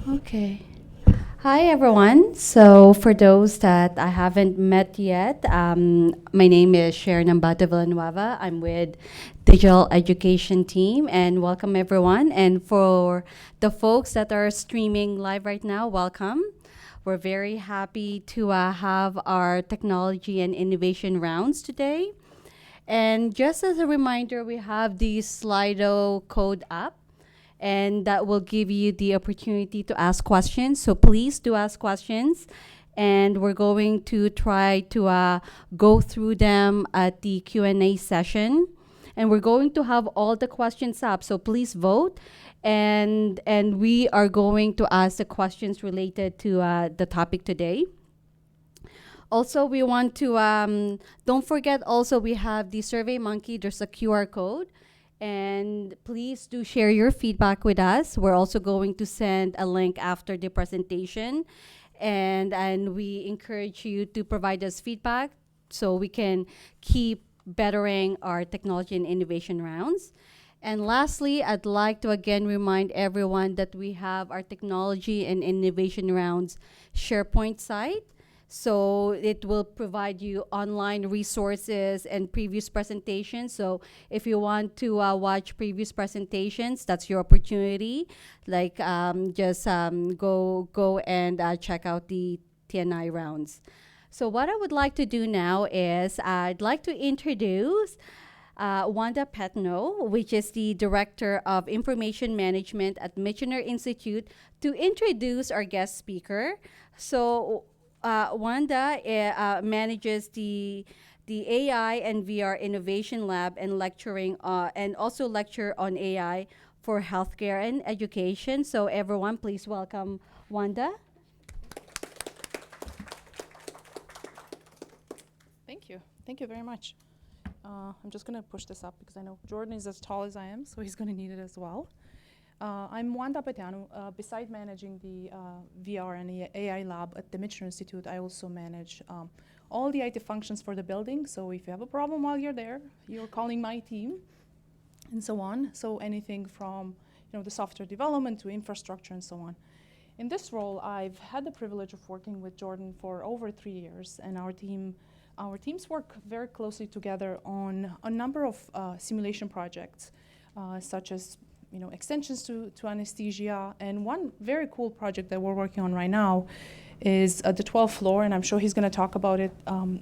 Okay. Hi, everyone. So, for those that I haven't met yet, my name is Sharon Ambata Villanueva. I'm with Digital Education Team, and welcome, everyone. And for the folks that are streaming live right now, welcome. We're very happy to have our technology and innovation rounds today. And just as a reminder, we have the Slido code app, and that will give you the opportunity to ask questions. So please do ask questions. And we're going to try to go through them at the Q&A session. And we're going to have all the questions up. So please vote. And we are going to ask the questions related to the topic today. Also, we want to, don't forget also we have the Survey Monkey. There's a QR code. And please do share your feedback with us. We're also going to send a link after the presentation. And we encourage you to provide us feedback so we can keep bettering our technology and innovation rounds. And lastly, I'd like to again remind everyone that we have our technology and innovation rounds SharePoint site. So it will provide you online resources and previous presentations. So if you want to watch previous presentations, that's your opportunity. Like just go and check out the TNI rounds. So what I would like to do now is I'd like to introduce Wanda Petno, which is the Director of Information Management at Michener Institute, to introduce our guest speaker. So Wanda manages the AI and VR Innovation Lab and lecturing and also lecture on AI for healthcare and education. So everyone, please welcome Wanda. Thank you. Thank you very much. I'm just going to push this up because I know Jordan is as tall as I am, so he's going to need it as well. I'm Wanda Petano. Beside managing the VR and AI lab at the Michener Institute, I also manage all the IT functions for the building. So if you have a problem while you're there, you're calling my team and so on. So anything from the software development to infrastructure and so on. In this role, I've had the privilege of working with Jordan for over 3 years, and our teams work very closely together on a number of simulation projects, such as extensions to anesthesia. And one very cool project that we're working on right now is at the 12th floor, and I'm sure he's going to talk about it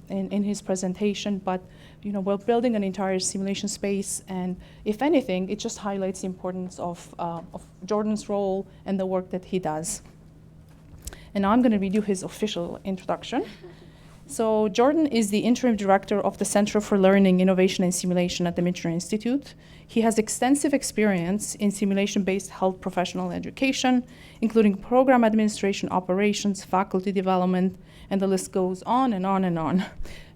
in his presentation. But we're building an entire simulation space, and if anything, it just highlights the importance of Jordan's role and the work that he does. And now I'm going to read you his official introduction. So Jordan is the interim director of the Center for Learning, Innovation, and Simulation at the Michener Institute. He has extensive experience in simulation-based health professional education, including program administration, operations, faculty development, and the list goes on and on and on.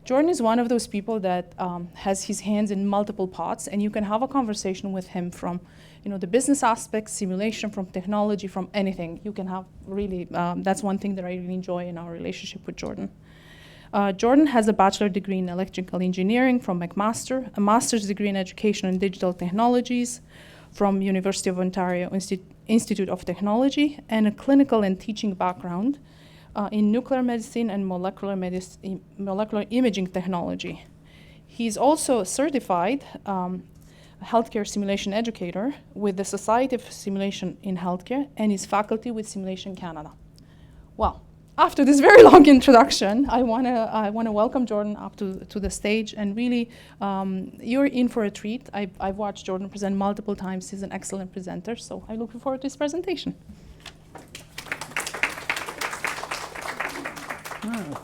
Jordan is one of those people that has his hands in multiple pots, and you can have a conversation with him from the business aspects, simulation, from technology, from anything. You can have really, that's one thing that I really enjoy in our relationship with Jordan. Jordan has a bachelor degree in electrical engineering from McMaster, a master's degree in education and digital technologies from University of Ontario Institute of Technology, and a clinical and teaching background in nuclear medicine and molecular imaging technology. He's also a certified healthcare simulation educator with the Society of Simulation in Healthcare, and is faculty with Simulation Canada. Well, after this very long introduction, I want to welcome Jordan up to the stage, and really, you're in for a treat. I've watched Jordan present multiple times. He's an excellent presenter, so I'm looking forward to his presentation. Oh,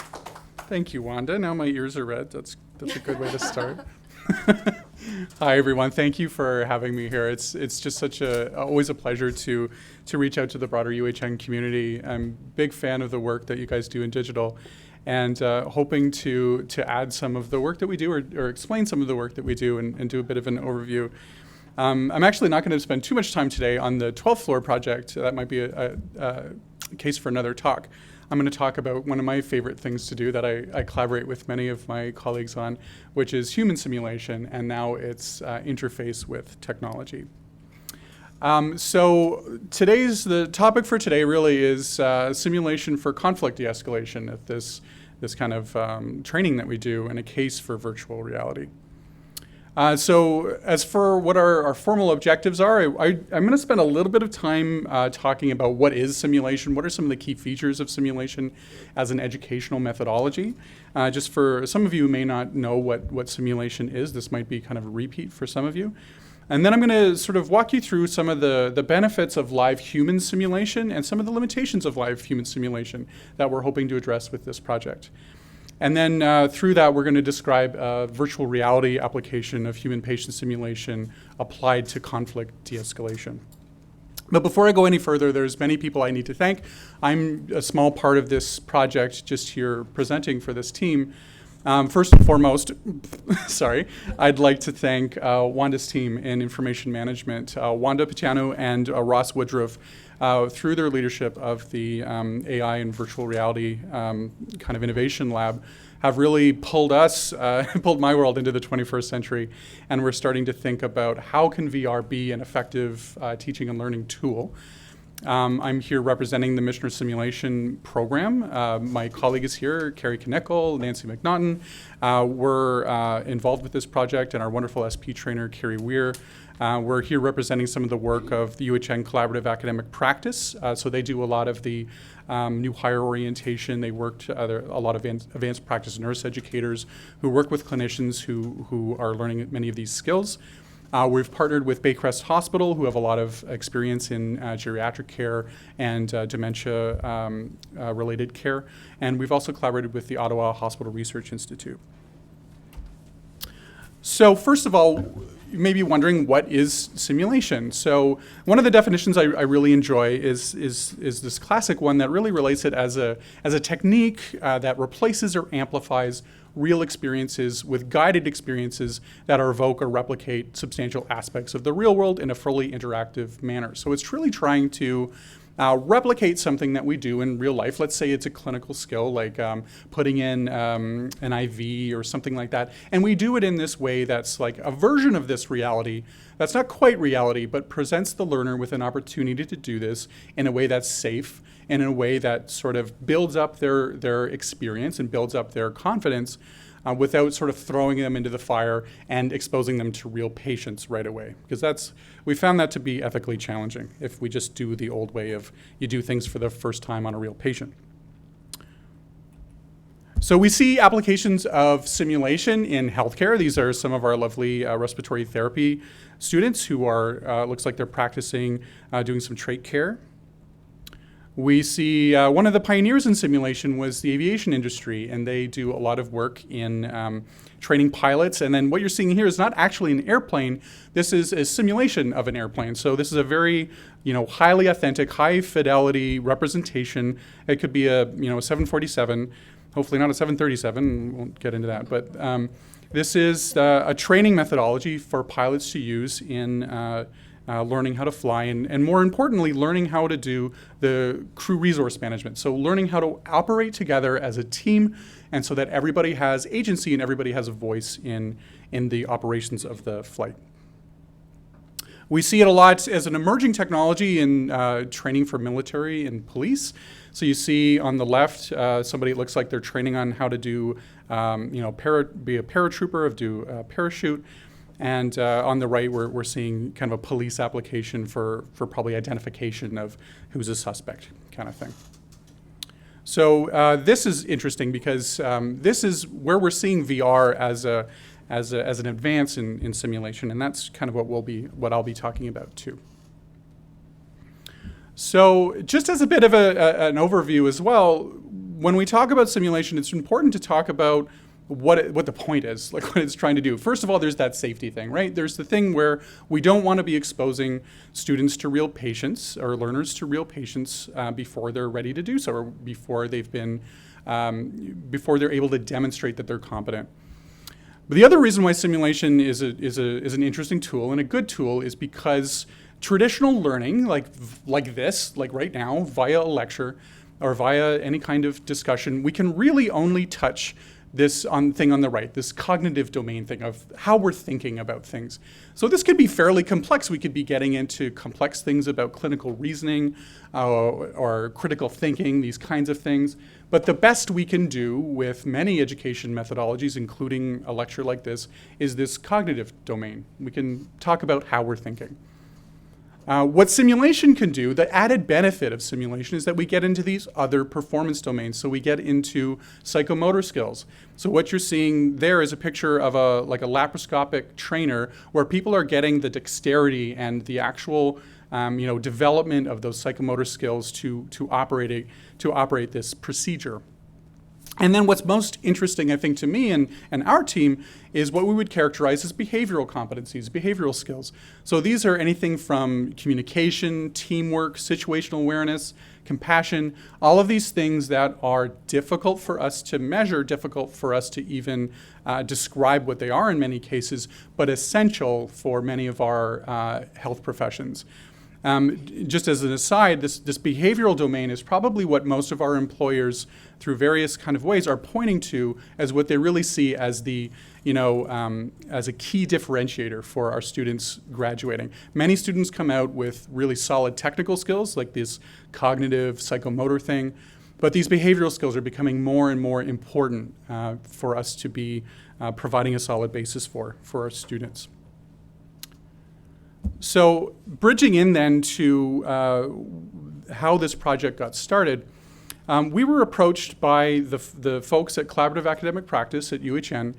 thank you, Wanda. Now my ears are red. That's a good way to start. Hi, everyone. Thank you for having me here. It's just always a pleasure to reach out to the broader UHN community. I'm a big fan of the work that you guys do in digital, and hoping to add some of the work that we do, or explain some of the work that we do, and do a bit of an overview. I'm actually not going to spend too much time today on the 12th floor project. That might be a case for another talk. I'm going to talk about one of my favorite things to do that I collaborate with many of my colleagues on, which is human simulation, and now its interface with technology. So the topic for today really is simulation for conflict de-escalation at this kind of training that we do in a case for virtual reality. So as for what our formal objectives are, I'm going to spend a little bit of time talking about what is simulation, what are some of the key features of simulation as an educational methodology. Just for some of you who may not know what simulation is, this might be kind of a repeat for some of you. And then I'm going to sort of walk you through some of the benefits of live human simulation and some of the limitations of live human simulation that we're hoping to address with this project. And then through that, we're going to describe a virtual reality application of human patient simulation applied to conflict de-escalation. But before I go any further, there's many people I need to thank. I'm a small part of this project, just here presenting for this team. First and foremost, I'd like to thank Wanda's team in information management. Wanda Pachano and Ross Woodruff, through their leadership of the AI and virtual reality kind of innovation lab, have really pulled my world into the 21st century. And we're starting to think about how can VR be an effective teaching and learning tool. I'm here representing the Missioner Simulation Program. My colleague is here, Carrie Knickel, Nancy McNaughton. We're involved with this project, and our wonderful SP trainer, Carrie Weir. We're here representing some of the work of the UHN Collaborative Academic Practice. So they do a lot of the new hire orientation. They worked a lot of advanced practice nurse educators who work with clinicians who are learning many of these skills. We've partnered with Baycrest Hospital, who have a lot of experience in geriatric care and dementia-related care. And we've also collaborated with the Ottawa Hospital Research Institute. So first of all, you may be wondering, what is simulation? So one of the definitions I really enjoy is this classic one that really relates it as a technique that replaces or amplifies real experiences with guided experiences that evoke or replicate substantial aspects of the real world in a fully interactive manner. So it's truly trying to replicate something that we do in real life. Let's say it's a clinical skill, like putting in an IV or something like that. And we do it in this way that's like a version of this reality that's not quite reality, but presents the learner with an opportunity to do this in a way that's safe and in a way that sort of builds up their experience and builds up their confidence without sort of throwing them into the fire and exposing them to real patients right away. Because we found that to be ethically challenging if we just do the old way of you do things for the first time on a real patient. So we see applications of simulation in healthcare. These are some of our lovely respiratory therapy students who are, looks like they're practicing doing some trach care. We see one of the pioneers in simulation was the aviation industry, and they do a lot of work in training pilots. And then what you're seeing here is not actually an airplane. This is a simulation of an airplane. So this is a very, highly authentic, high fidelity representation. It could be a, 747, hopefully not a 737. Won't get into that, but this is a training methodology for pilots to use in learning how to fly, and more importantly, learning how to do the crew resource management. So learning how to operate together as a team, and so that everybody has agency and everybody has a voice in the operations of the flight. We see it a lot as an emerging technology in training for military and police. So you see on the left, somebody, it looks like they're training on how to do, be a paratrooper, do a parachute. And on the right, we're seeing kind of a police application for probably identification of who's a suspect kind of thing. So this is interesting because this is where we're seeing VR as an advance in simulation, and that's kind of what I'll be talking about too. So just as a bit of an overview as well, when we talk about simulation, it's important to talk about what the point is, like what it's trying to do. First of all, there's that safety thing, right? There's the thing where we don't want to be exposing students to real patients or learners to real patients before they're ready to do so, or before they've been, before they're able to demonstrate that they're competent. But the other reason why simulation is an interesting tool and a good tool is because traditional learning, like this, like right now, via a lecture or via any kind of discussion, we can really only touch this thing on the right, this cognitive domain thing of how we're thinking about things. So this could be fairly complex. We could be getting into complex things about clinical reasoning or critical thinking, these kinds of things. But the best we can do with many education methodologies, including a lecture like this cognitive domain. We can talk about how we're thinking. What simulation can do, the added benefit of simulation is that we get into these other performance domains. So we get into psychomotor skills. So what you're seeing there is a picture of a laparoscopic trainer where people are getting the dexterity and the actual development of those psychomotor skills to operate this procedure. And then what's most interesting, I think, to me and our team is what we would characterize as behavioral competencies, behavioral skills. So these are anything from communication, teamwork, situational awareness, compassion, all of these things that are difficult for us to measure, difficult for us to even describe what they are in many cases, but essential for many of our health professions. Just as an aside, this behavioral domain is probably what most of our employers, through various kind of ways, are pointing to as what they really see as as a key differentiator for our students graduating. Many students come out with really solid technical skills, like this cognitive psychomotor thing, but these behavioral skills are becoming more and more important for us to be providing a solid basis for our students. So bridging in then to how this project got started, we were approached by the folks at Collaborative Academic Practice at UHN.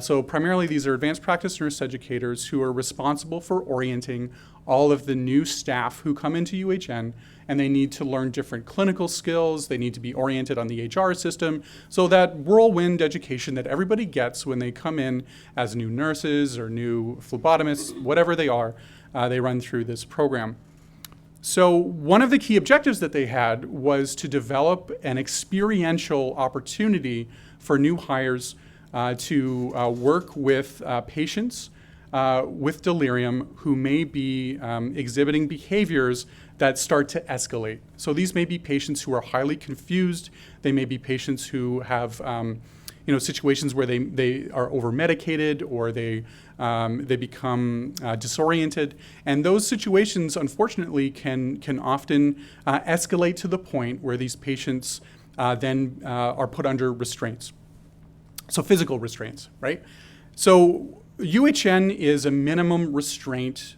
So primarily these are advanced practice nurse educators who are responsible for orienting all of the new staff who come into UHN, and they need to learn different clinical skills. They need to be oriented on the HR system. So that whirlwind education that everybody gets when they come in as new nurses or new phlebotomists, whatever they are, they run through this program. So one of the key objectives that they had was to develop an experiential opportunity for new hires to work with patients with delirium who may be exhibiting behaviors that start to escalate. So these may be patients who are highly confused. They may be patients who have situations where they are over-medicated or they become disoriented. And those situations, unfortunately, can often escalate to the point where these patients then are put under restraints. So physical restraints, right? So UHN is a minimum restraint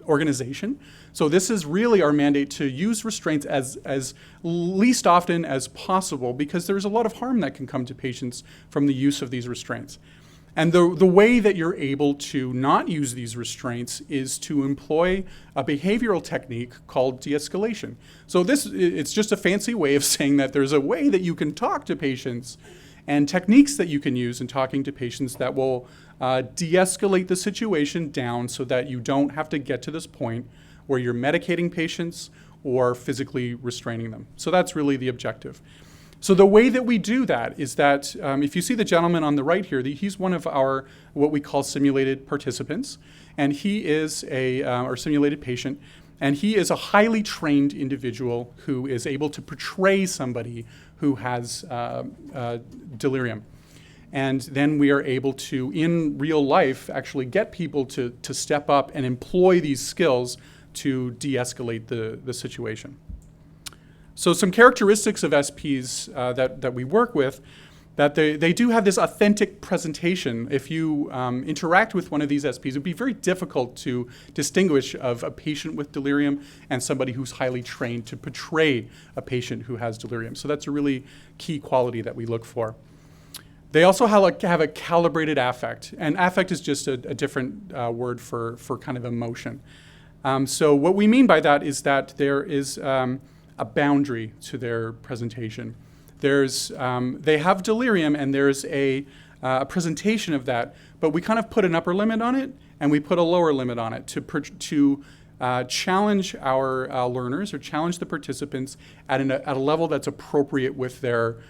organization. So this is really our mandate to use restraints as least often as possible because there's a lot of harm that can come to patients from the use of these restraints. And the way that you're able to not use these restraints is to employ a behavioral technique called de-escalation. So it's just a fancy way of saying that there's a way that you can talk to patients and techniques that you can use in talking to patients that will de-escalate the situation down so that you don't have to get to this point where you're medicating patients or physically restraining them. So that's really the objective. So the way that we do that is that if you see the gentleman on the right here, he's one of our what we call simulated participants, and he is our simulated patient, and he is a highly trained individual who is able to portray somebody who has delirium. And then we are able to, in real life, actually get people to step up and employ these skills to de-escalate the situation. So some characteristics of SPs that we work with, that they do have this authentic presentation. If you interact with one of these SPs, it would be very difficult to distinguish of a patient with delirium and somebody who's highly trained to portray a patient who has delirium. So that's a really key quality that we look for. They also have a calibrated affect, and affect is just a different word for kind of emotion. So what we mean by that is that there is a boundary to their presentation. They have delirium, and there's a presentation of that, but we kind of put an upper limit on it, and we put a lower limit on it to challenge our learners or challenge the participants at a level that's appropriate with their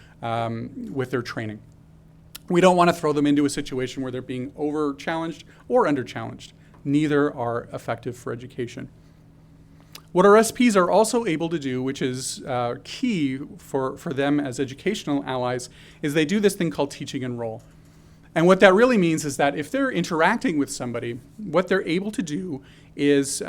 training. We don't want to throw them into a situation where they're being over-challenged or under-challenged. Neither are effective for education. What our SPs are also able to do, which is key for them as educational allies, is they do this thing called teaching and role. And what that really means is that if they're interacting with somebody, what they're able to do is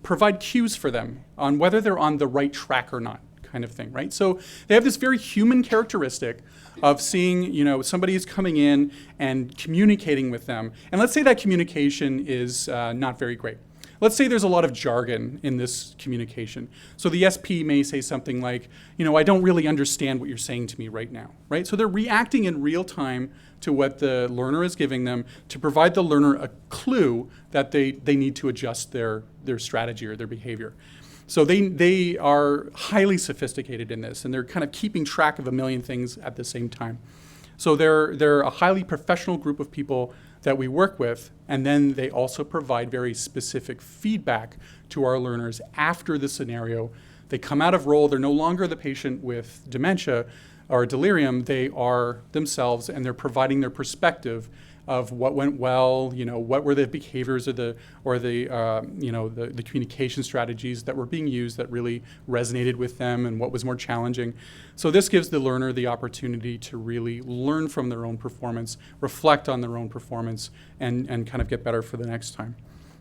provide cues for them on whether they're on the right track or not, kind of thing, right? So they have this very human characteristic of seeing, somebody is coming in and communicating with them. And let's say that communication is not very great. Let's say there's a lot of jargon in this communication. So the SP may say something like, I don't really understand what you're saying to me right now, right? So they're reacting in real time to what the learner is giving them to provide the learner a clue that they need to adjust their strategy or their behavior. So they are highly sophisticated in this, and they're kind of keeping track of a million things at the same time. So they're a highly professional group of people that we work with, and then they also provide very specific feedback to our learners after the scenario. They come out of role, they're no longer the patient with dementia or delirium, they are themselves, and they're providing their perspective of what went well, what were the behaviors of the communication strategies that were being used that really resonated with them, and what was more challenging. So this gives the learner the opportunity to really learn from their own performance, reflect on their own performance, and kind of get better for the next time.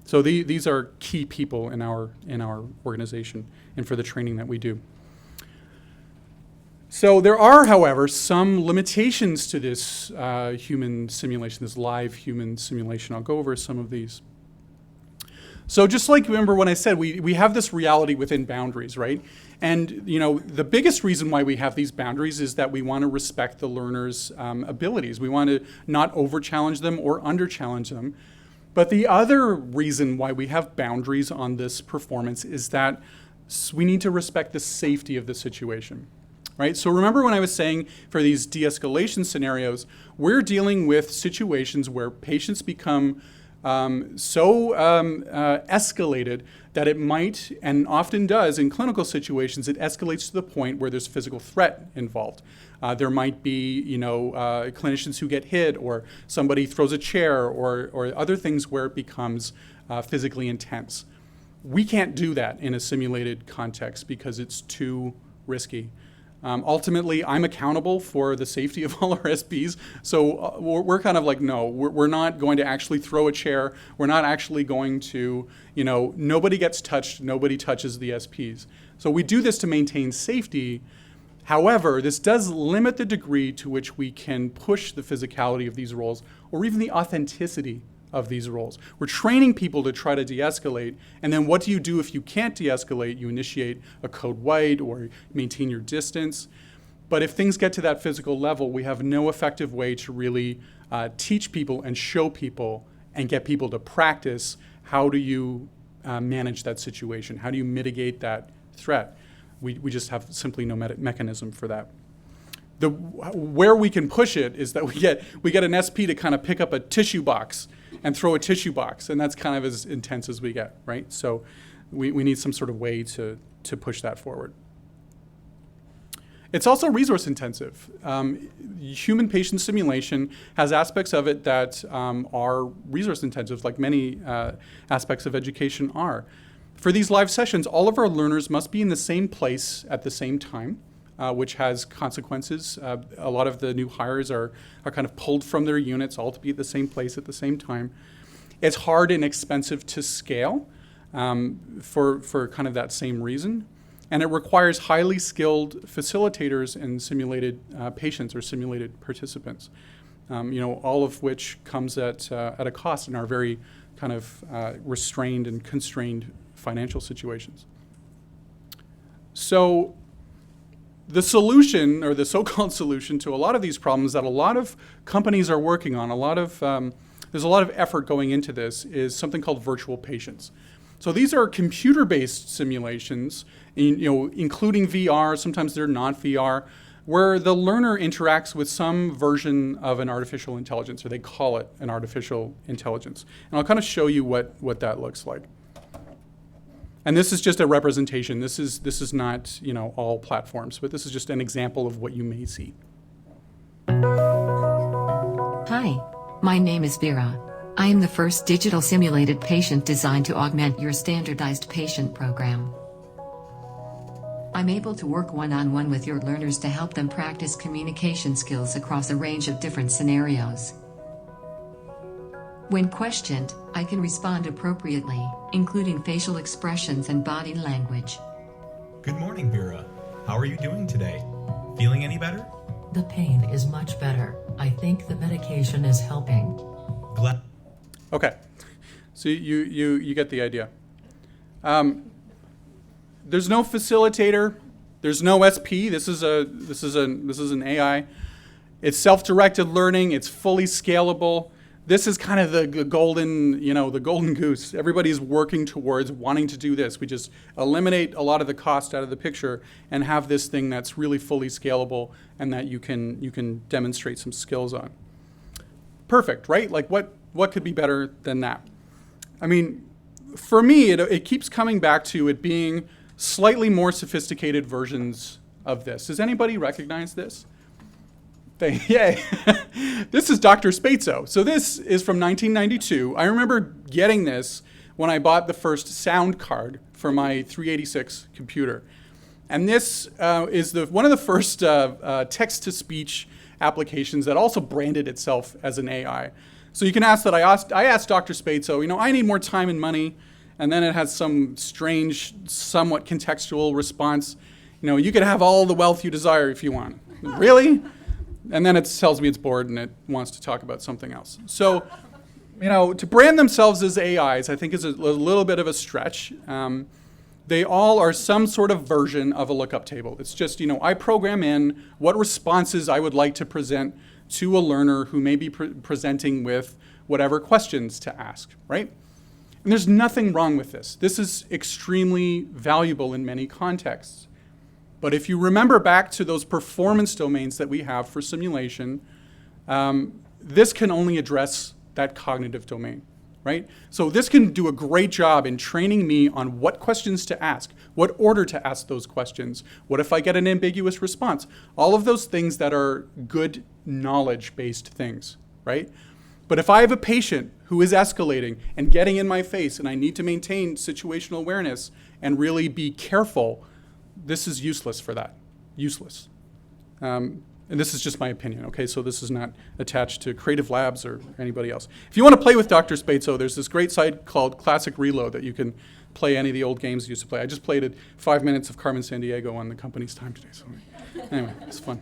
So these are key people in our organization and for the training that we do. So there are, however, some limitations to this human simulation, this live human simulation. I'll go over some of these. So just like, remember when I said we have this reality within boundaries, right? And the biggest reason why we have these boundaries is that we want to respect the learner's abilities. We want to not over-challenge them or under-challenge them. But the other reason why we have boundaries on this performance is that we need to respect the safety of the situation. Right? So remember when I was saying for these de-escalation scenarios, we're dealing with situations where patients become so escalated that it might, and often does in clinical situations, it escalates to the point where there's physical threat involved. There might be, clinicians who get hit, or somebody throws a chair, or other things where it becomes physically intense. We can't do that in a simulated context because it's too risky. Ultimately, I'm accountable for the safety of all our SPs, so we're kind of like, no, we're not going to actually throw a chair. We're not actually going to, nobody gets touched, nobody touches the SPs. So we do this to maintain safety. However, this does limit the degree to which we can push the physicality of these roles, or even the authenticity of these roles. We're training people to try to de-escalate, and then what do you do if you can't de-escalate? You initiate a code white or maintain your distance. But if things get to that physical level, we have no effective way to really teach people and show people and get people to practice how do you manage that situation? How do you mitigate that threat? We just have simply no mechanism for that. Where we can push it is that we get an SP to kind of pick up a tissue box and throw a tissue box, and that's kind of as intense as we get, right? So we need some sort of way to push that forward. It's also resource intensive. Human patient simulation has aspects of it that are resource intensive, like many aspects of education are. For these live sessions, all of our learners must be in the same place at the same time. Which has consequences. A lot of the new hires are kind of pulled from their units, all to be at the same place at the same time. It's hard and expensive to scale for kind of that same reason. And it requires highly skilled facilitators and simulated patients or simulated participants, all of which comes at a cost in our very kind of restrained and constrained financial situations. So the solution, or the so-called solution to a lot of these problems that a lot of companies are working on, there's a lot of effort going into this, is something called virtual patients. So these are computer-based simulations, including VR, sometimes they're not VR, where the learner interacts with some version of an artificial intelligence, or they call it an artificial intelligence. And I'll kind of show you what that looks like. And this is just a representation. This is not, all platforms, but this is just an example of what you may see. Hi, my name is Vera. I am the first digital simulated patient designed to augment your standardized patient program. I'm able to work one-on-one with your learners to help them practice communication skills across a range of different scenarios. When questioned, I can respond appropriately, including facial expressions and body language. Good morning, Vera. How are you doing today? Feeling any better? The pain is much better. I think the medication is helping. Glad. Okay, so you get the idea. There's no facilitator. There's no SP. This is an AI. It's self-directed learning. It's fully scalable. This is kind of the golden, the golden goose. Everybody's working towards wanting to do this. We just eliminate a lot of the cost out of the picture and have this thing that's really fully scalable and that you can demonstrate some skills on. Perfect, right? Like what could be better than that? I mean, for me, it keeps coming back to it being slightly more sophisticated versions of this. Does anybody recognize this? Yay. This is Dr. Spatzo. So this is from 1992. I remember getting this when I bought the first sound card for my 386 computer. And this is one of the first text-to-speech applications that also branded itself as an AI. So you can ask that I asked Dr. Spatzo, I need more time and money. And then it has some strange, somewhat contextual response. You could have all the wealth you desire if you want. Really? And then it tells me it's bored and it wants to talk about something else. So, to brand themselves as AIs, I think is a little bit of a stretch. They all are some sort of version of a lookup table. It's just, I program in what responses I would like to present to a learner who may be presenting with whatever questions to ask, right? And there's nothing wrong with this. This is extremely valuable in many contexts. But if you remember back to those performance domains that we have for simulation, this can only address that cognitive domain, right? So this can do a great job in training me on what questions to ask, what order to ask those questions, what if I get an ambiguous response, all of those things that are good knowledge-based things, right? But if I have a patient who is escalating and getting in my face and I need to maintain situational awareness and really be careful, this is useless for that, useless. And this is just my opinion, okay? So this is not attached to Creative Labs or anybody else. If you want to play with Dr. Spatzo, there's this great site called Classic Reload that you can play any of the old games you used to play. I just played it 5 minutes of Carmen Sandiego on the company's time today. So anyway, it's fun.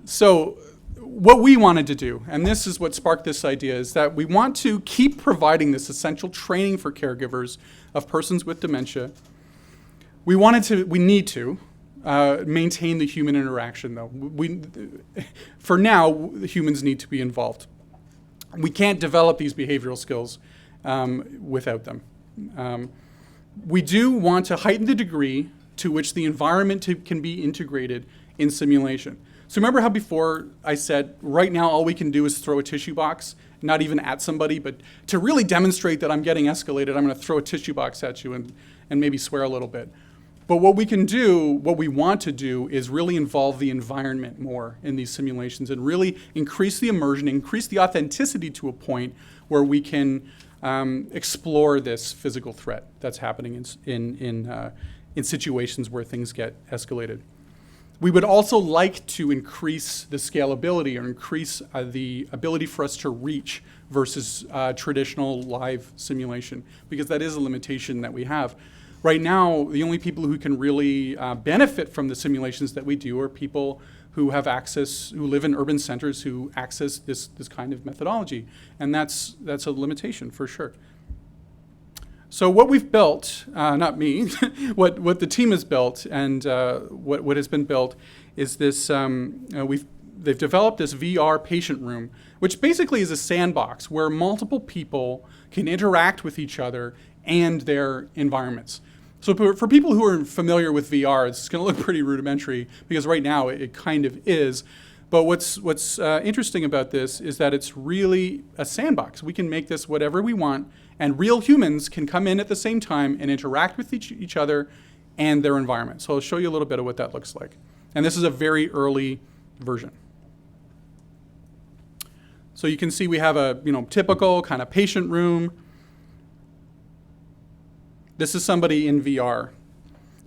So what we wanted to do, and this is what sparked this idea, is that we want to keep providing this essential training for caregivers of persons with dementia. We need to maintain the human interaction, though. For now, humans need to be involved. We can't develop these behavioral skills without them. We do want to heighten the degree to which the environment can be integrated in simulation. So remember how before I said, right now all we can do is throw a tissue box, not even at somebody, but to really demonstrate that I'm getting escalated, I'm going to throw a tissue box at you and maybe swear a little bit. But what we can do, what we want to do, is really involve the environment more in these simulations and really increase the immersion, increase the authenticity to a point where we can explore this physical threat that's happening in situations where things get escalated. We would also like to increase the scalability or increase the ability for us to reach versus traditional live simulation, because that is a limitation that we have. Right now, the only people who can really benefit from the simulations that we do are people who have access, who live in urban centers, who access this kind of methodology. And that's a limitation for sure. So what we've built, not me, what the team has built and what has been built is this, they've developed this VR patient room, which basically is a sandbox where multiple people can interact with each other and their environments. So for people who are familiar with VR, it's going to look pretty rudimentary because right now it kind of is. But what's interesting about this is that it's really a sandbox. We can make this whatever we want, and real humans can come in at the same time and interact with each other and their environment. So I'll show you a little bit of what that looks like. And this is a very early version. So you can see we have a typical kind of patient room. This is somebody in VR.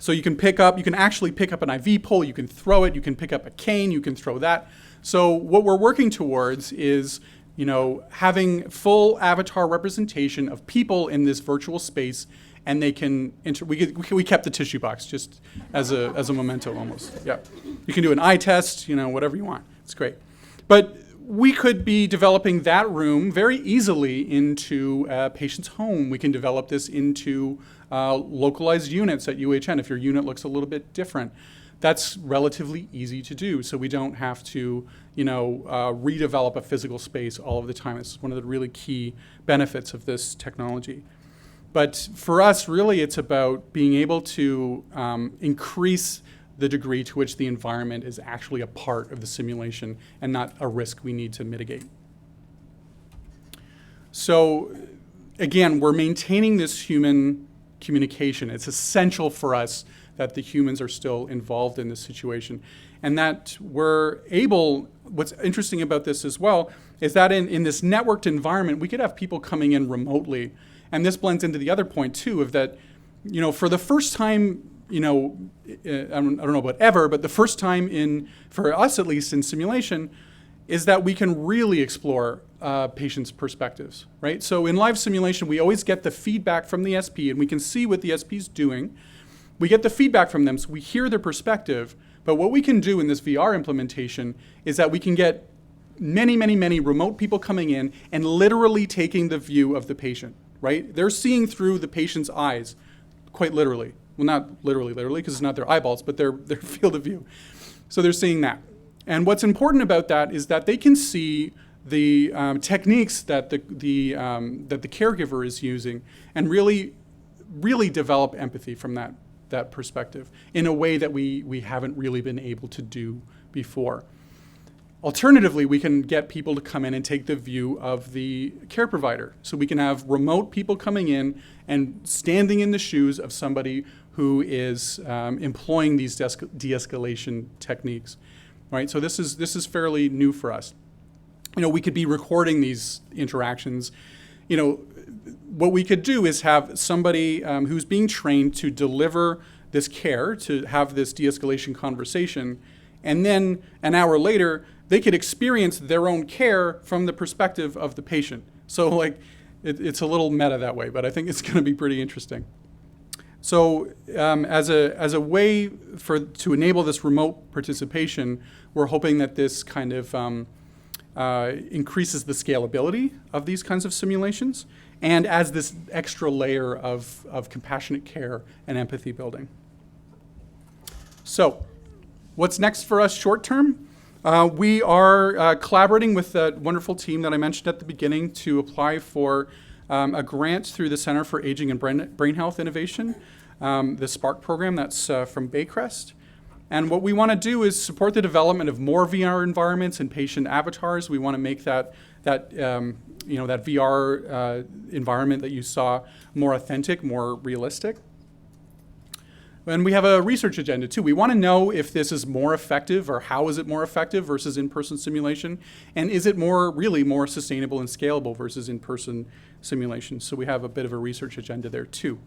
So you can actually pick up an IV pole, you can throw it, you can pick up a cane, you can throw that. So what we're working towards is, having full avatar representation of people in this virtual space, and they can we kept the tissue box just as a memento almost. Yeah, you can do an eye test, whatever you want. It's great, but we could be developing that room very easily into a patient's home. We can develop this into localized units at UHN if your unit looks a little bit different. That's relatively easy to do, so we don't have to, redevelop a physical space all of the time. It's one of the really key benefits of this technology. But for us, really, it's about being able to increase the degree to which the environment is actually a part of the simulation and not a risk we need to mitigate. So again, we're maintaining this human communication. It's essential for us that the humans are still involved in this situation. And that we're able, what's interesting about this as well, is that in this networked environment, we could have people coming in remotely. And this blends into the other point too, of that, for the first time, I don't know about ever, but the first time for us at least in simulation, is that we can really explore patients' perspectives, right? So in live simulation, we always get the feedback from the SP, and we can see what the SP is doing. We get the feedback from them, so we hear their perspective. But what we can do in this VR implementation is that we can get many, many, many remote people coming in and literally taking the view of the patient, right? They're seeing through the patient's eyes, quite literally. Well, not literally, because it's not their eyeballs, but their field of view. So they're seeing that. And what's important about that is that they can see the techniques that the caregiver is using and really develop empathy from that perspective in a way that we haven't really been able to do before. Alternatively, we can get people to come in and take the view of the care provider. So we can have remote people coming in and standing in the shoes of somebody who is employing these de-escalation techniques, right? So this is fairly new for us. We could be recording these interactions. What we could do is have somebody who's being trained to deliver this care, to have this de-escalation conversation, and then an hour later, they could experience their own care from the perspective of the patient. So it's a little meta that way, but I think it's going to be pretty interesting. So as a way to enable this remote participation, we're hoping that this kind of increases the scalability of these kinds of simulations and adds this extra layer of compassionate care and empathy building. So what's next for us short term? We are collaborating with that wonderful team that I mentioned at the beginning to apply for a grant through the Center for Aging and Brain Health Innovation, the SPARK program that's from Baycrest. And what we want to do is support the development of more VR environments and patient avatars. We want to make that VR environment that you saw more authentic, more realistic. And we have a research agenda too. We want to know if this is more effective, or how is it more effective versus in-person simulation, and is it really more sustainable and scalable versus in-person simulation. So we have a bit of a research agenda there too.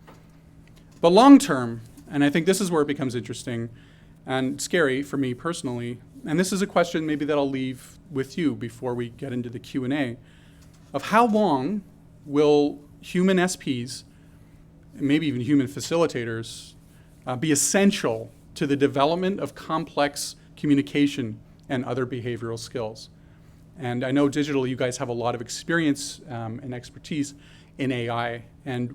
But long term, and I think this is where it becomes interesting and scary for me personally, and this is a question maybe that I'll leave with you before we get into the Q&A, of how long will human SPs, and maybe even human facilitators, be essential to the development of complex communication and other behavioral skills. And I know digitally you guys have a lot of experience and expertise in AI, and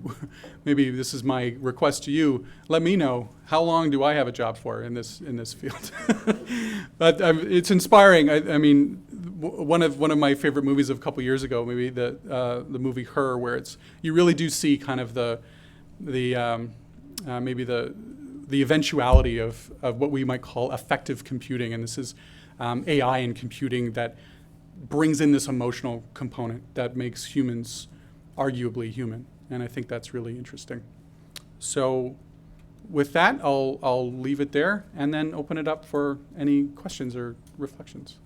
maybe this is my request to you, let me know, how long do I have a job for in this field? But it's inspiring. I mean, one of my favorite movies of a couple years ago, maybe the movie Her, where you really do see kind of maybe the eventuality of what we might call effective computing, and this is AI and computing that brings in this emotional component that makes humans arguably human, and I think that's really interesting. So with that, I'll leave it there and then open it up for any questions or reflections.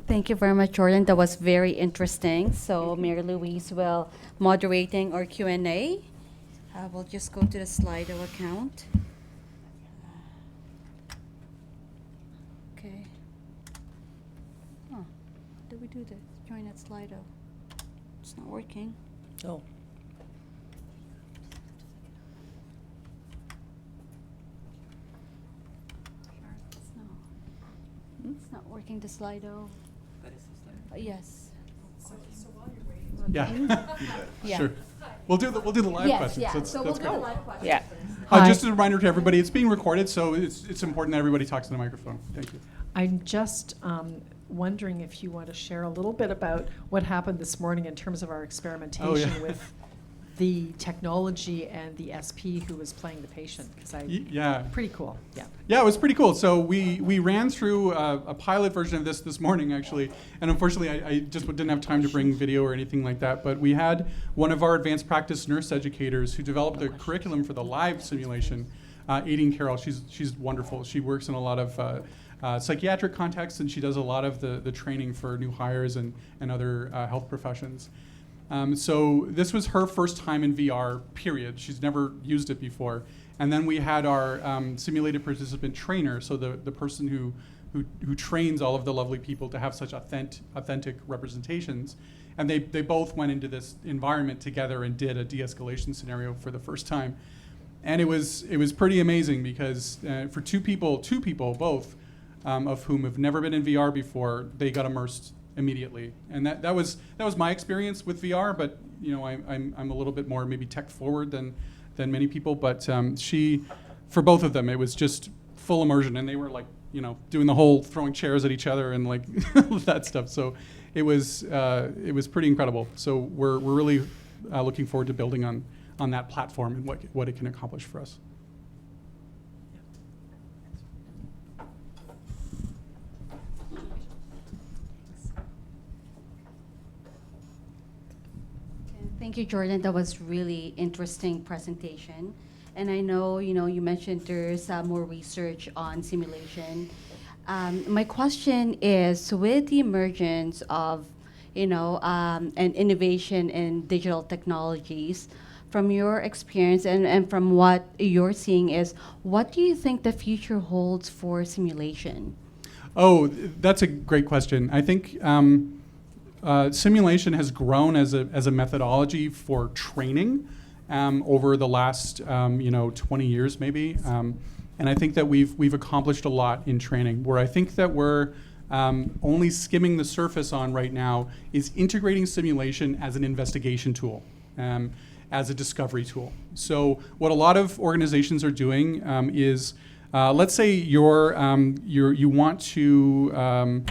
Thank you very much, Jordan. That was very interesting. So Mary Louise will moderating our Q&A. We'll just go to the Slido account. Okay. Oh, how do we do this? Join at Slido. It's not working. Oh. It's not working, the Slido. Yes. Yeah. Yeah. Sure. We'll do the live Yes, questions. yeah. That's, So that's we'll good. do live questions. Yeah. Hi. Just a reminder to everybody, it's being recorded, so it's important that everybody talks to the microphone. Thank you. I'm just wondering if you want to share a little bit about what happened this morning in terms of our experimentation with the technology and the SP who was playing the patient, because Yeah. pretty cool. Yeah. Yeah, it was pretty cool. So we ran through a pilot version of this morning, actually, and unfortunately I just didn't have time to bring video or anything like that, but we had one of our advanced practice nurse educators who developed the curriculum for the live simulation, Aideen Carroll. She's wonderful. She works in a lot of psychiatric contexts, and she does a lot of the training for new hires and other health professions. So this was her first time in VR, period. She's never used it before. And then we had our simulated participant trainer, so the person who trains all of the lovely people to have such authentic representations. And they both went into this environment together and did a de-escalation scenario for the first time. And it was pretty amazing because for two people both, of whom have never been in VR before, they got immersed immediately. And that was my experience with VR, but I'm a little bit more maybe tech forward than many people, but for both of them, it was just full immersion, and they were like doing the whole throwing chairs at each other and like that stuff. So it was pretty incredible. So we're really looking forward to building on that platform and what it can accomplish for us. Thank you, Jordan. That was really interesting presentation. And I know, you mentioned there's more research on simulation. My question is, with the emergence of, and innovation in digital technologies, from your experience and from what you're seeing is, what do you think the future holds for simulation? Oh, that's a great question. I think simulation has grown as a methodology for training over the last 20 years maybe, and I think that we've accomplished a lot in training. Where I think that we're only skimming the surface on right now is integrating simulation as an investigation tool, as a discovery tool. So what a lot of organizations are doing is, let's say you want to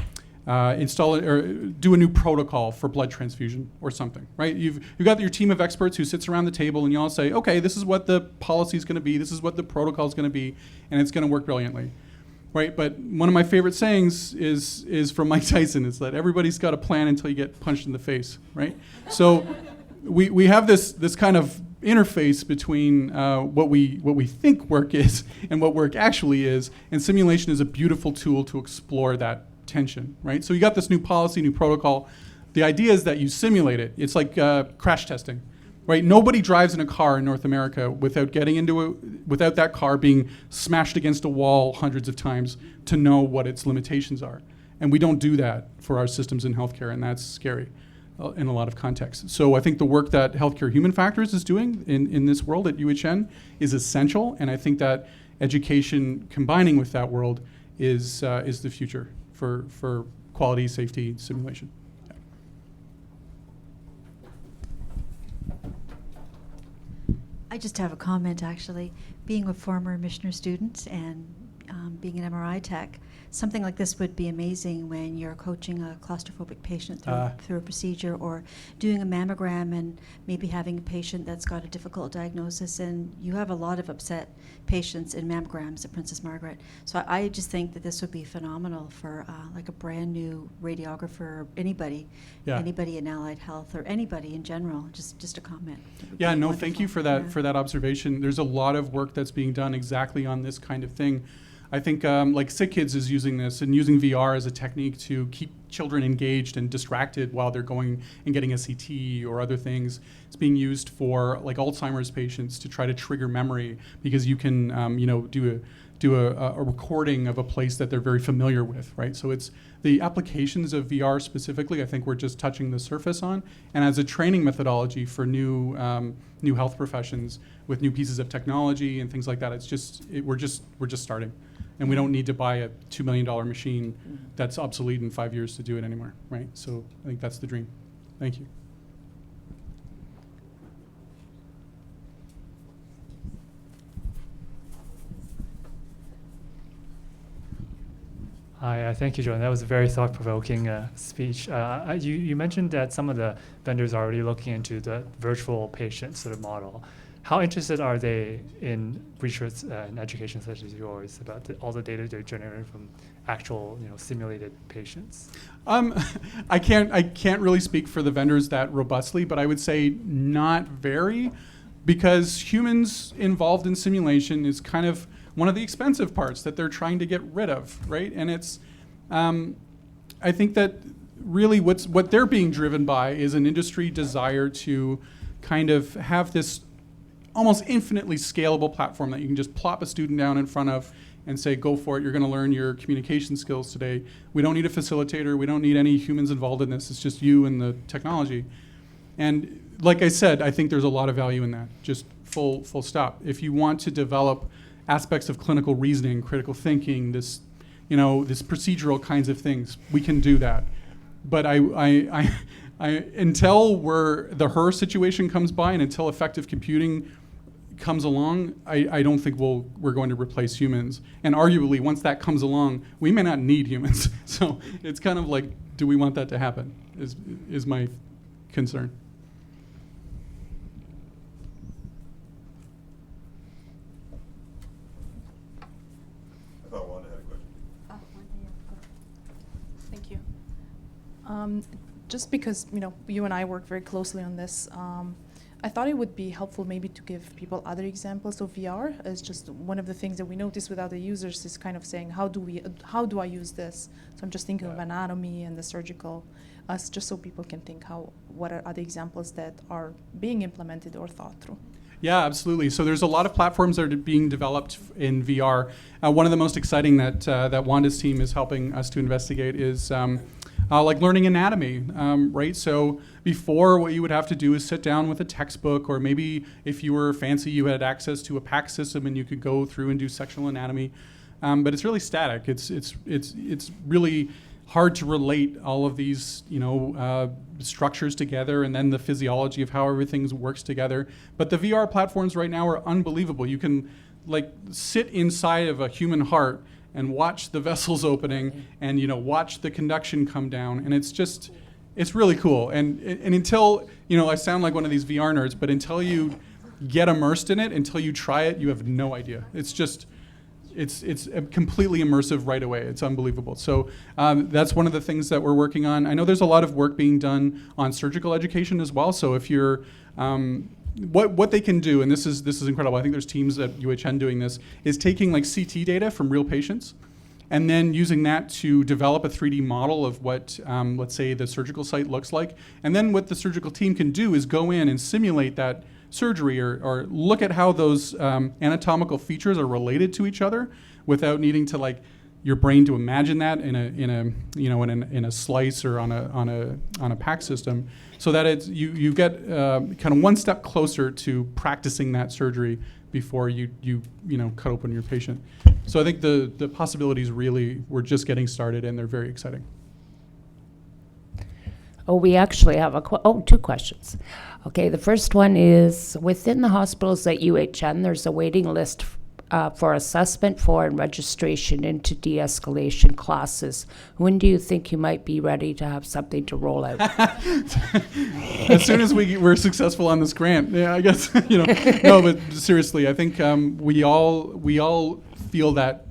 install it or do a new protocol for blood transfusion or something, right? You've got your team of experts who sits around the table, and you all say, okay, this is what the policy is going to be, this is what the protocol is going to be, and it's going to work brilliantly, right? But one of my favorite sayings is from Mike Tyson. It's that everybody's got a plan until you get punched in the face, right? So we have this kind of interface between what we think work is and what work actually is, and simulation is a beautiful tool to explore that tension, right? So you got this new policy, new protocol. The idea is that you simulate it. It's like crash testing, right? Nobody drives in a car in North America without without that car being smashed against a wall hundreds of times to know what its limitations are. And we don't do that for our systems in healthcare, and that's scary in a lot of contexts. So I think the work that Healthcare Human Factors is doing in this world at UHN is essential, and I think that education combining with that world is the future for quality, safety, simulation. Yeah. I just have a comment, actually. Being a former Michener student and being an MRI tech, something like this would be amazing when you're coaching a claustrophobic patient through a procedure, or doing a mammogram and maybe having a patient that's got a difficult diagnosis, and you have a lot of upset patients in mammograms at Princess Margaret. So I just think that this would be phenomenal for like a brand new radiographer, or anybody in allied health, or anybody in general. Just a comment. Yeah, no, thank you for that observation. There's a lot of work that's being done exactly on this kind of thing. I think like Sick Kids is using this and using VR as a technique to keep children engaged and distracted while they're going and getting a CT or other things. It's being used for like Alzheimer's patients to try to trigger memory, because you can do a recording of a place that they're very familiar with, right? So it's the applications of VR specifically, I think we're just touching the surface on. And as a training methodology for new health professions with new pieces of technology and things like that, we're just starting. And we don't need to buy a $2 million machine that's obsolete in 5 years to do it anymore, right? So I think that's the dream. Thank you. Hi, thank you, Jordan. That was a very thought-provoking speech. You mentioned that some of the vendors are already looking into the virtual patient sort of model. How interested are they in research and education such as yours about all the data they're generating from actual, simulated patients? I can't really speak for the vendors that robustly, but I would say not very, because humans involved in simulation is kind of one of the expensive parts that they're trying to get rid of, right? And it's, I think that really what they're being driven by is an industry desire to kind of have this almost infinitely scalable platform that you can just plop a student down in front of and say, go for it, you're gonna learn your communication skills today. We don't need a facilitator, we don't need any humans involved in this, it's just you and the technology. And like I said, I think there's a lot of value in that, just full stop. If you want to develop aspects of clinical reasoning, critical thinking, this procedural kinds of things, we can do that. But I until the her situation comes by and until effective computing comes along, I don't think we're going to replace humans. And arguably, once that comes along, we may not need humans. So it's kind of like, do we want that to happen? Is my concern. Thank you. Just because you and I work very closely on this, I thought it would be helpful maybe to give people other examples of VR. It's just one of the things that we notice with other users is kind of saying, how do I use this? So I'm just thinking of anatomy and the surgical, just so people can think what are other examples that are being implemented or thought through. Yeah, absolutely. So there's a lot of platforms that are being developed in VR. One of the most exciting that Wanda's team is helping us to investigate is like learning anatomy, right? So before, what you would have to do is sit down with a textbook, or maybe if you were fancy, you had access to a PACS system and you could go through and do sectional anatomy. But it's really static. It's really hard to relate all of these, structures together, and then the physiology of how everything works together. But the VR platforms right now are unbelievable. You can sit inside of a human heart and watch the vessels opening, and watch the conduction come down, and it's really cool. And until I sound like one of these VR nerds, but until you get immersed in it, until you try it, you have no idea. It's completely immersive right away. It's unbelievable. So that's one of the things that we're working on. I know there's a lot of work being done on surgical education as well. So if you're what they can do, and this is incredible. I think there's teams at UHN doing this, is taking CT data from real patients, and then using that to develop a 3D model of what, let's say, the surgical site looks like. And then what the surgical team can do is go in and simulate that surgery, or look at how those anatomical features are related to each other without needing to your brain to imagine that in a slice or on a PAC system, so that you get kind of one step closer to practicing that surgery before you cut open your patient. So I think the possibilities really, we're just getting started, and they're very exciting. Oh, we actually have two questions. Okay, the first one is, within the hospitals at UHN, there's a waiting list for assessment for and registration into de-escalation classes. When do you think you might be ready to have something to roll out? As soon as we're successful on this grant, yeah, I guess. No, but seriously, I think we all feel that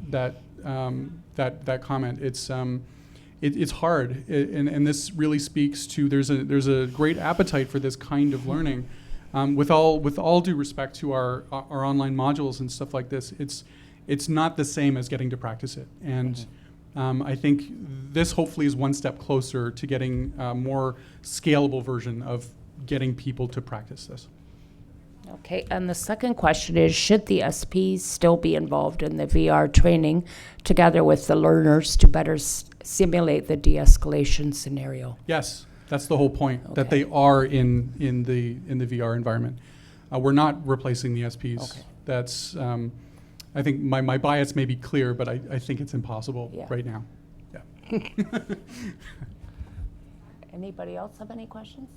comment. It's hard, and this really speaks to there's a great appetite for this kind of learning. With all due respect to our online modules and stuff like this, it's not the same as getting to practice it. And I think this hopefully is one step closer to getting a more scalable version of getting people to practice this. Okay, and the second question is, should the SPs still be involved in the VR training together with the learners to better simulate the de-escalation scenario? Yes, that's the whole point, that Okay. they are in the VR environment. We're not replacing the SPs. Okay. That's, I think my bias may be clear, but I think it's impossible Yeah. right now. Yeah. Anybody else have any questions?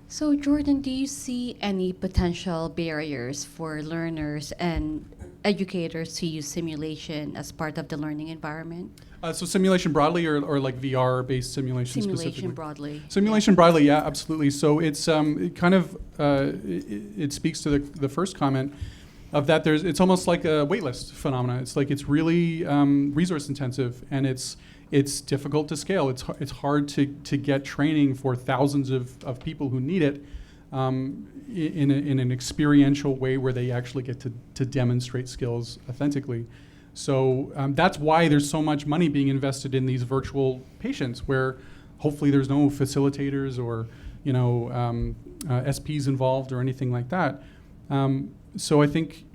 So, Jordan, do you see any potential barriers for learners and educators to use simulation as part of the learning environment? So simulation broadly, or like VR-based simulation specifically? Simulation broadly. Simulation broadly, yeah, absolutely. So it's it kind of it speaks to the first comment of that. It's almost like a waitlist phenomena. It's like it's really resource intensive, and it's difficult to scale. It's hard to get training for thousands of people who need it in an experiential way where they actually get to demonstrate skills authentically. So that's why there's so much money being invested in these virtual patients, where hopefully there's no facilitators or SPs involved or anything like that. So I think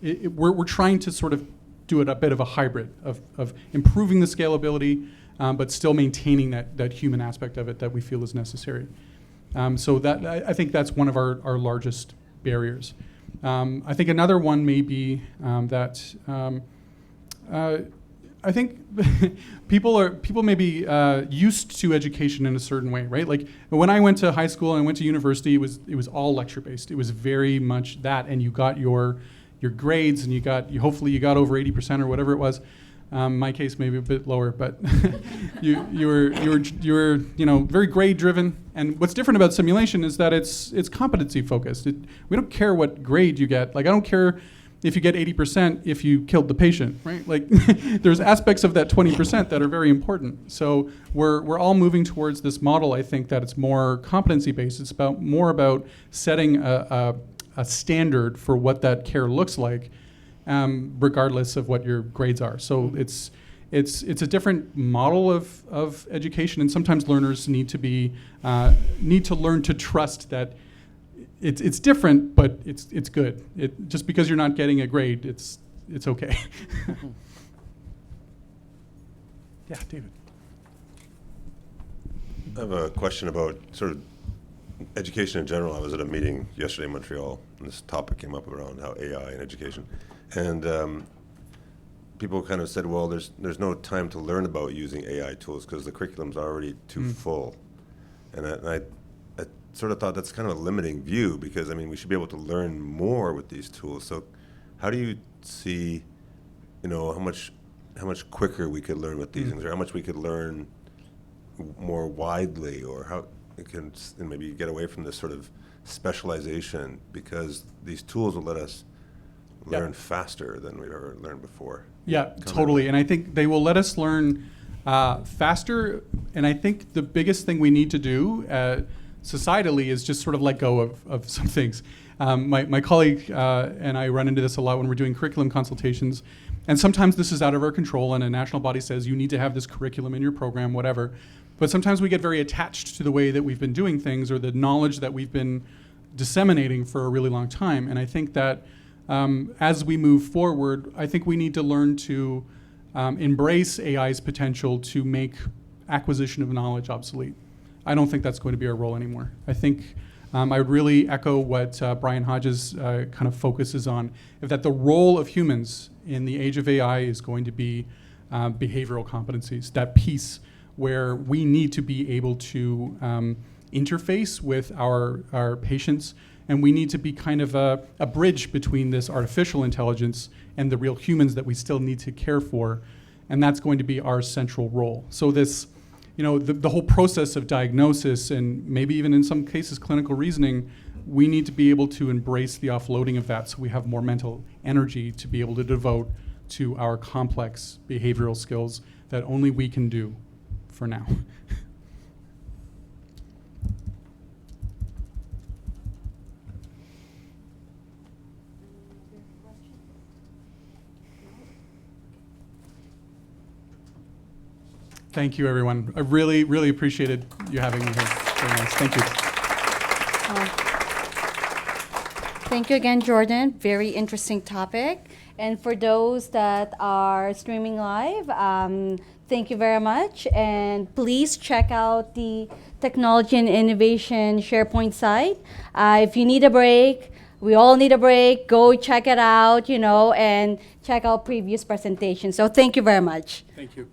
we're trying to sort of do it a bit of a hybrid of improving the scalability, but still maintaining that human aspect of it that we feel is necessary. So that I think that's one of our largest barriers. I think another one may be that I think people may be used to education in a certain way, right? Like when I went to high school and I went to university, it was all lecture based. It was very much that, and you got your grades, and hopefully you got over 80% or whatever it was. My case maybe a bit lower, but you were very grade driven. And what's different about simulation is that it's competency focused. We don't care what grade you get. Like I don't care if you get 80% if you killed the patient, right? Like there's aspects of that 20% that are very important. So we're all moving towards this model. I think that it's more competency based. It's more about setting a standard for what that care looks like, regardless of what your grades are. So it's a different model of education, and sometimes learners need to learn to trust that it's different, but it's good. Just because you're not getting a grade, it's okay. Yeah, David. I have a question about sort of education in general. I was at a meeting yesterday in Montreal, and this topic came up around how AI and education. And people kind of said, well, there's no time to learn about using AI tools because the curriculum's already too full. And I sort of thought that's kind of a limiting view, because, I mean, we should be able to learn more with these tools. So how do you see, how much quicker we could learn with these things, or how much we could learn more widely, or how it can maybe get away from this sort of specialization, because these tools will let us learn faster than we've ever learned before. Yeah, totally. And I think they will let us learn faster. And I think the biggest thing we need to do societally is just sort of let go of some things. My colleague and I run into this a lot when we're doing curriculum consultations. And sometimes this is out of our control, and a national body says you need to have this curriculum in your program, whatever. But sometimes we get very attached to the way that we've been doing things, or the knowledge that we've been disseminating for a really long time. And I think that as we move forward, I think we need to learn to embrace AI's potential to make acquisition of knowledge obsolete. I don't think that's going to be our role anymore. I think I would really echo what Brian Hodges kind of focuses on, that the role of humans in the age of AI is going to be behavioral competencies, that piece where we need to be able to interface with our patients, and we need to be kind of a bridge between this artificial intelligence and the real humans that we still need to care for, and that's going to be our central role. So this, the whole process of diagnosis, and maybe even in some cases clinical reasoning, we need to be able to embrace the offloading of that, so we have more mental energy to be able to devote to our complex behavioral skills that only we can do for now. Thank you, everyone. I really, really appreciated you having me here. Very nice. Thank you. Thank you again, Jordan. Very interesting topic. And for those that are streaming live, thank you very much. And please check out the Technology and Innovation SharePoint site. If you need a break, we all need a break. Go check it out, and check out previous presentations. So thank you very much. Thank you.